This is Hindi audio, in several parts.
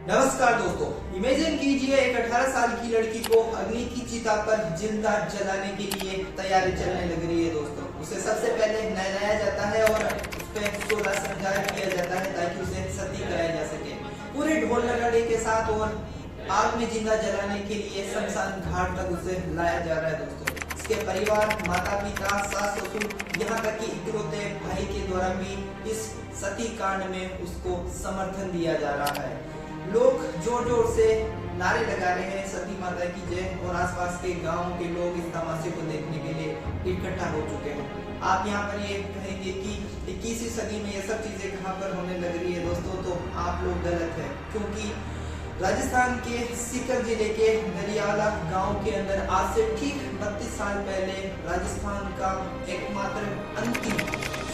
नमस्कार दोस्तों, इमेजिन कीजिए एक 18 साल की लड़की को अग्नि की चिता पर जिंदा जलाने के लिए तैयारी चलने लग रही है। दोस्तों, उसे सबसे पहले नहलाया जाता है और उस पर 16 श्रृंगार किया जाता है ताकि उसे सती कराया जा सके। पूरे ढोल नगाड़े के साथ और आग में जिंदा जलाने के लिए शमशान घाट तक उसे लाया जा रहा है। दोस्तों, इसके परिवार, माता पिता, सास ससुर, यहाँ तक कि इकलौते भाई के द्वारा भी इस सती कांड में उसको समर्थन दिया जा रहा है। लोग जोर जोर से नारे लगा रहे हैं सती माता की जय, और आसपास के गांव के लोग इस तमाशे को देखने के लिए इकट्ठा हो चुके हैं। आप यहाँ पर ये कहेंगे कि 21वीं सदी में ये सब चीजें कहाँ पर होने लग रही है दोस्तों, तो आप लोग गलत है, क्योंकि राजस्थान के सीकर जिले के दरियाला गांव के अंदर आज से ठीक 32 साल पहले राजस्थान का एकमात्र अंतिम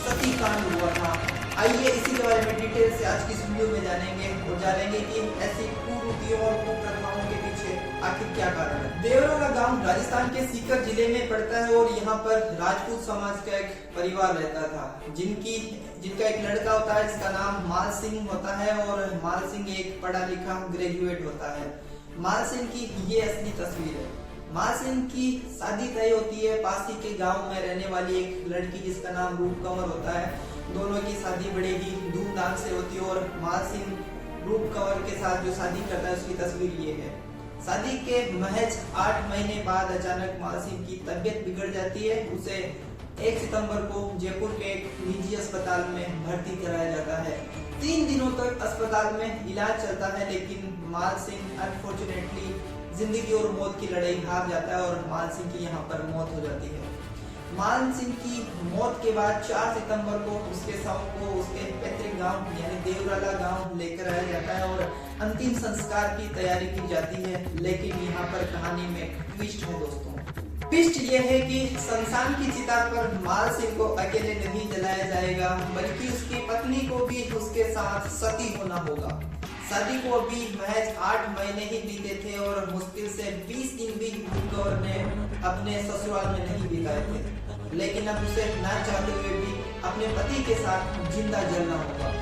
सती कांड हुआ था। आइए इसी के बारे में डिटेल से आज की इस वीडियो में जानेंगे और जानेंगे कि ऐसी कुरीतियों और कुप्रथाओं के पीछे आखिर क्या कारण है। देवराला गांव राजस्थान के सीकर जिले में पड़ता है और यहाँ पर राजपूत समाज का एक परिवार रहता था, जिनका एक लड़का होता है जिसका नाम माल सिंह होता है, और माल सिंह एक पढ़ा लिखा ग्रेजुएट होता है। माल सिंह की ये असली तस्वीर है। माल सिंह की शादी तय होती है पास ही के गांव में रहने वाली एक लड़की जिसका नाम रूप कंवर होता है। दोनों की शादी बड़े ही धूमधाम से होती है और माल सिंह रूप कंवर के साथ जो शादी करता है उसकी तस्वीर ये है। शादी के महज 8 महीने बाद अचानक माल सिंह की तबीयत बिगड़ जाती है। उसे 1 सितंबर को जयपुर के एक निजी अस्पताल में भर्ती कराया जाता है। 3 दिनों तक अस्पताल में इलाज चलता है, लेकिन माल सिंह अनफॉर्चुनेटली जिंदगी और मौत की लड़ाई हार जाता है और माल सिंह की यहाँ पर मौत हो जाती है। माल सिंह की मौत के बाद 4 सितंबर को उसके शव को उसके पैतृक गांव यानी देवराला गांव लेकर आया जाता है और अंतिम संस्कार की तैयारी की जाती है। लेकिन यहाँ पर कहानी में ट्विस्ट है दोस्तों। ट्विस्ट ये है कि शमशान की चिता पर माल सिंह को अकेले नहीं जलाया जाएगा, बल्कि उसकी पत्नी को भी उसके साथ सती होना होगा। शादी को अभी महज 8 महीने ही बीते थे और मुश्किल से 20 दिन भी गौर ने अपने ससुराल में नहीं बिताए थे, लेकिन अब उसे ना चाहते हुए भी अपने पति के साथ जिंदा जलना होगा।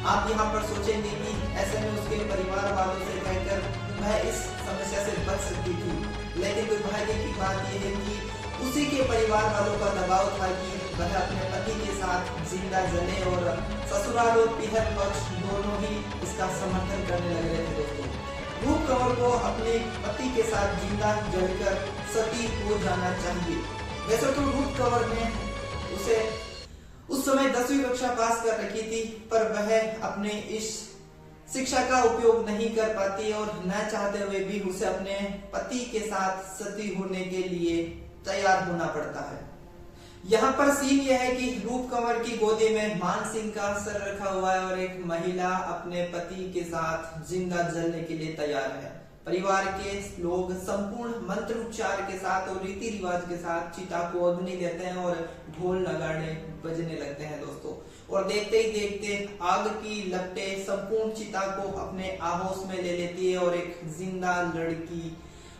आप यहाँ पर सोचेंगे कि ऐसे में उसके परिवार वालों से कहकर वह इस समस्या से बच सकती थी, लेकिन दुर्भाग्य की बात यह है कि उसी के परिवार वालों का दबाव था कि वह अपने पति के साथ जिंदा जले, और ससुराल और पिहर पक्ष दोनों ही इसका समर्थन करने लग रहे थे दोस्तों। रूप कंवर को अपने पति के साथ जिंदा जलकर सती हो जाना चाहिए। वैसे तो रूप कंवर ने उसे उस समय 10वीं कक्षा पास कर रखी थी, पर वह अपने इस शिक्षा का उपयोग नहीं कर पाती और न चाहते हुए भी उसे अपने पति के साथ सती होने के लिए तैयार होना पड़ता है। यहाँ पर सीन यह है कि रूप कंवर की गोदी में मान सिंह का सर रखा हुआ है और एक महिला अपने पति के साथ जिंदा जलने के लिए तैयार है। परिवार के लोग संपूर्ण मंत्रोच्चार के साथ और रीति रिवाज के साथ चिता को अग्नि देते हैं और ढोल नगाड़े बजने लगते हैं दोस्तों। और देखते ही देखते आग की लपटें संपूर्ण चिता को अपने आहोश में ले लेती है और एक जिंदा लड़की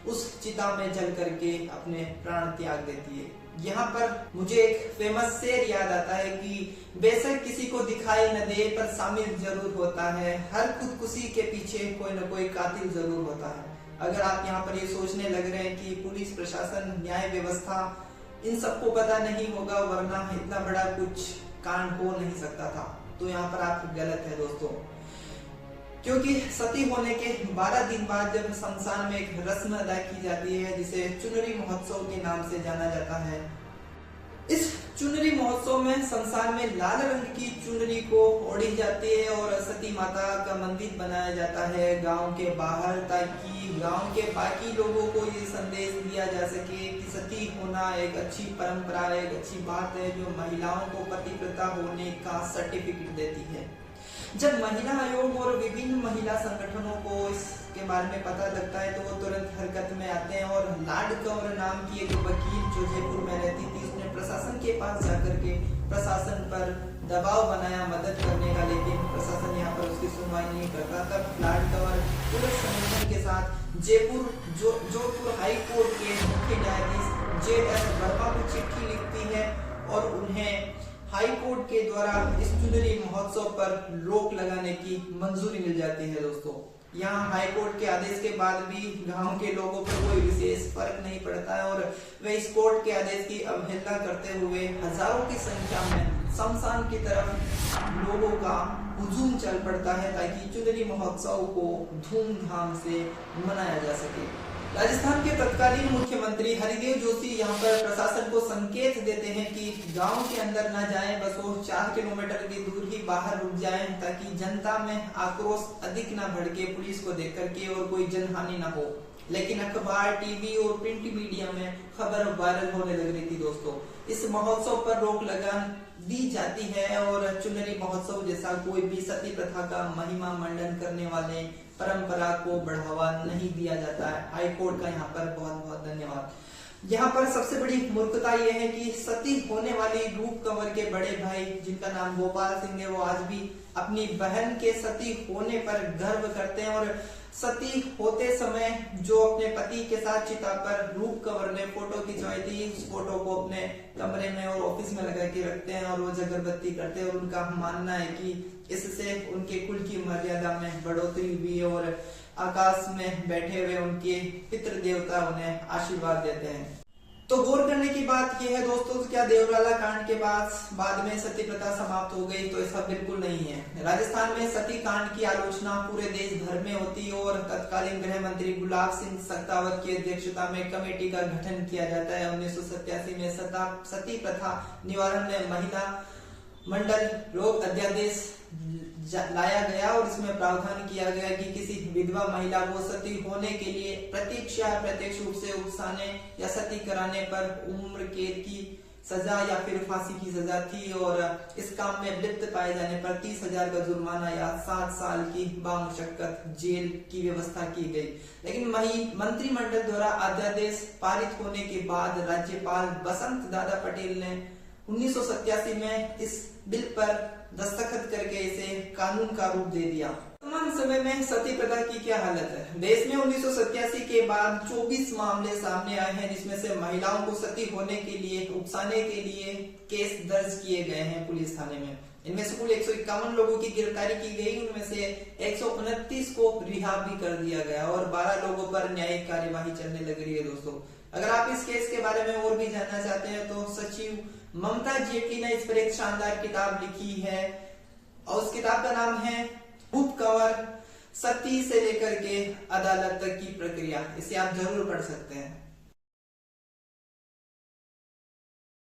उस चिता में जल करके अपने प्राण त्याग देती है। यहाँ पर मुझे एक फेमस शेर याद आता है कि बेशक किसी को दिखाई न दे पर शामिल जरूर होता है, हर खुदकुशी के पीछे कोई न कोई कातिल जरूर होता है। अगर आप यहाँ पर ये सोचने लग रहे हैं कि पुलिस प्रशासन, न्याय व्यवस्था इन सबको पता नहीं होगा वरना इतना बड़ा कुछ कांड हो नहीं सकता था, तो यहाँ पर आप गलत है दोस्तों। क्योंकि सती होने के 12 दिन बाद जब शमशान में एक रस्म अदा की जाती है जिसे चुनरी महोत्सव के नाम से जाना जाता है। इस चुनरी महोत्सव में शमशान में लाल रंग की चुनरी को ओढ़ी जाती है और सती माता का मंदिर बनाया जाता है गांव के बाहर, ताकि गांव के बाकी लोगों को ये संदेश दिया जा सके कि सती होना एक अच्छी परंपरा, एक अच्छी बात है जो महिलाओं को पतिव्रता होने का सर्टिफिकेट देती है। जब महिला आयोग और विभिन्न महिला संगठनों को इसके बारे में पता लगता है तो वो तुरंत हरकत में आते हैं और लाड कंवर नाम की एक वकील जो जयपुर में रहती थी, उसने प्रशासन के पास जाकर के प्रशासन पर दबाव बनाया मदद करने का, लेकिन प्रशासन यहाँ पर उसकी सुनवाई नहीं करता। तब लाड कंवर पुलिस संगठन के साथ जोधपुर हाई कोर्ट के मुख्य न्यायाधीश JS वर्मा को चिट्ठी लिखती है और उन्हें हाई कोर्ट के द्वारा इस चुनरी महोत्सव पर रोक लगाने की मंजूरी मिल जाती है दोस्तों। यहाँ हाई कोर्ट के आदेश के बाद भी गांव के लोगों पर कोई विशेष फर्क नहीं पड़ता है और वे इस कोर्ट के आदेश की अवहेलना करते हुए हजारों की संख्या में शमशान की तरफ लोगों का हुजूम चल पड़ता है ताकि चुनरी महोत्सव को धूमधाम से मनाया जा सके। राजस्थान के तत्कालीन मुख्यमंत्री हरिदेव जोशी यहाँ पर प्रशासन को संकेत देते हैं कि गांव के अंदर न जाएं, बस वो 4 किलोमीटर की दूर ही बाहर रुक जाएं ताकि जनता में आक्रोश अधिक न भड़के पुलिस को देख करके और कोई जनहानि न हो। लेकिन अखबार, टीवी और प्रिंट मीडिया में खबर वायरल होने लग रही थी दोस्तों। इस महोत्सव पर रोक लगा दी जाती है और चुनरी महोत्सव जैसा कोई भी सती प्रथा का महिमा मंडन करने वाले परंपरा को बढ़ावा नहीं दिया जाता है। हाई कोर्ट का यहाँ पर बहुत बहुत धन्यवाद। यहाँ पर सबसे बड़ी मूर्खता यह है कि सती होने वाली रूप कंवर के बड़े भाई जिनका नाम गोपाल सिंह है, वो आज भी अपनी बहन के सती होने पर गर्व करते हैं और सती होते समय जो अपने पति के साथ चिता पर रूप कंवर ने फोटो खिंचवाई थी, उस फोटो को अपने कमरे में और ऑफिस में लगा के रखते हैं और रोज अगरबत्ती करते हैं और उनका मानना है कि इससे उनके कुल की मर्यादा में बढ़ोतरी हुई और आकाश में बैठे हुए उनके पितृ देवता उन्हें आशीर्वाद देते हैं। तो गौर करने की बात यह है दोस्तों, क्या देवराला कांड के बाद में सती प्रथा समाप्त हो गई? तो ऐसा बिल्कुल नहीं है। राजस्थान में सती कांड की आलोचना पूरे देश भर में होती है और तत्कालीन गृह मंत्री गुलाब सिंह सत्तावत की अध्यक्षता में कमेटी का गठन किया जाता है। 1987 में सती प्रथा निवारण में महिला मंडल रोग अध्यादेश लाया गया और इसमें प्रावधान किया गया कि किसी विधवा महिला को सती होने के लिए प्रत्यक्ष या प्रत्यक्ष रूप से उकसाने या सती कराने पर उम्र कैद की सजा या फिर फांसी की सजा थी और इस काम में लिप्त पाए जाने पर 30,000 का जुर्माना या 7 साल की बामुशक्कत जेल की व्यवस्था की गई। लेकिन मंत्रिमंडल द्वारा अध्यादेश पारित होने के बाद राज्यपाल बसंत दादा पटेल ने 1987 में इस बिल पर दस्तखत करके इसे कानून का रूप दे दिया। वर्तमान समय में सती प्रथा की क्या हालत है? देश में 1987 के बाद 24 मामले सामने आए हैं जिसमें से महिलाओं को सती होने के लिए उकसाने के लिए केस दर्ज किए गए हैं पुलिस थाने में। इनमें से कुल 151 लोगों की गिरफ्तारी की गई, उनमें से 129 को रिहा भी कर दिया गया और 12 लोगों पर न्यायिक कार्यवाही चलने लग रही है दोस्तों। अगर आप इस केस के बारे में और भी जानना चाहते हैं तो सचिव ममता जेटली ने इस पर एक शानदार किताब लिखी है और उस किताब का नाम है रूप कंवर सती से लेकर के अदालत तक की प्रक्रिया। इसे आप जरूर पढ़ सकते हैं।